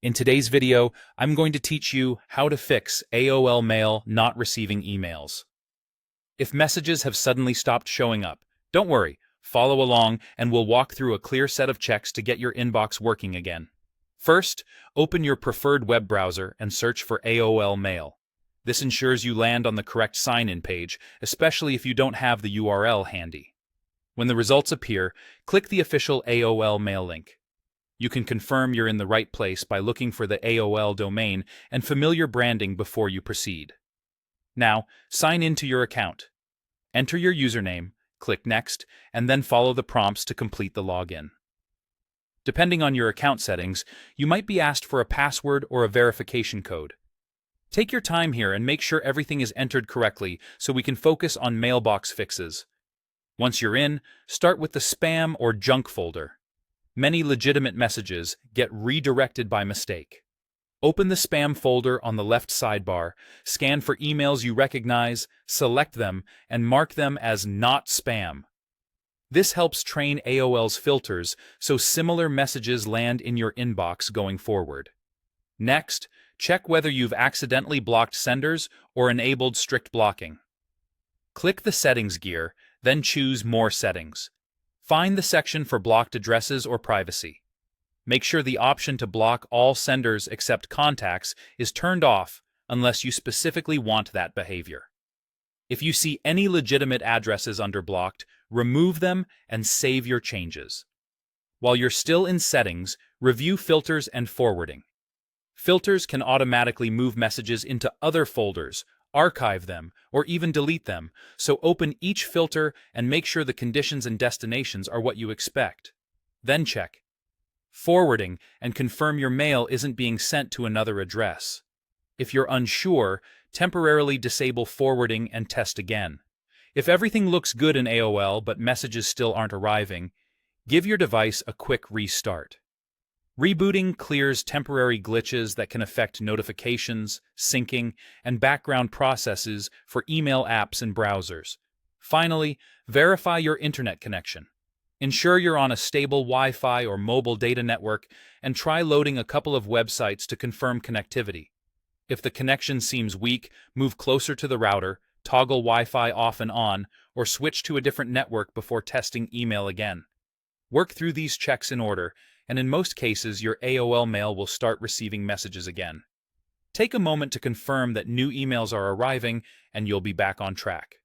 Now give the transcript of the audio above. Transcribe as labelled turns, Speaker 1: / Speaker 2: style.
Speaker 1: In today's video, I'm going to teach you how to fix AOL Mail not receiving emails. If messages have suddenly stopped showing up, don't worry, follow along and we'll walk through a clear set of checks to get your inbox working again. First, open your preferred web browser and search for AOL Mail. This ensures you land on the correct sign-in page, especially if you don't have the URL handy. When the results appear, click the official AOL Mail link. You can confirm you're in the right place by looking for the AOL domain and familiar branding before you proceed. Now, sign into your account. Enter your username, click Next, and then follow the prompts to complete the login. Depending on your account settings, you might be asked for a password or a verification code. Take your time here and make sure everything is entered correctly so we can focus on mailbox fixes. Once you're in, start with the spam or junk folder. Many legitimate messages get redirected by mistake. Open the spam folder on the left sidebar, scan for emails you recognize, select them, and mark them as not spam. This helps train AOL's filters so similar messages land in your inbox going forward. Next, check whether you've accidentally blocked senders or enabled strict blocking. Click the Settings gear, then choose More Settings. Find the section for blocked addresses or privacy. Make sure the option to block all senders except contacts is turned off unless you specifically want that behavior. If you see any legitimate addresses under blocked, remove them and save your changes. While you're still in Settings, review Filters and Forwarding. Filters can automatically move messages into other folders, archive them, or even delete them, so open each filter and make sure the conditions and destinations are what you expect. Then check Forwarding and confirm your mail isn't being sent to another address. If you're unsure, temporarily disable forwarding and test again. If everything looks good in AOL but messages still aren't arriving, give your device a quick restart. Rebooting clears temporary glitches that can affect notifications, syncing, and background processes for email apps and browsers. Finally, verify your internet connection. Ensure you're on a stable Wi-Fi or mobile data network and try loading a couple of websites to confirm connectivity. If the connection seems weak, move closer to the router, toggle Wi-Fi off and on, or switch to a different network before testing email again. Work through these checks in order, and in most cases your AOL Mail will start receiving messages again. Take a moment to confirm that new emails are arriving and you'll be back on track.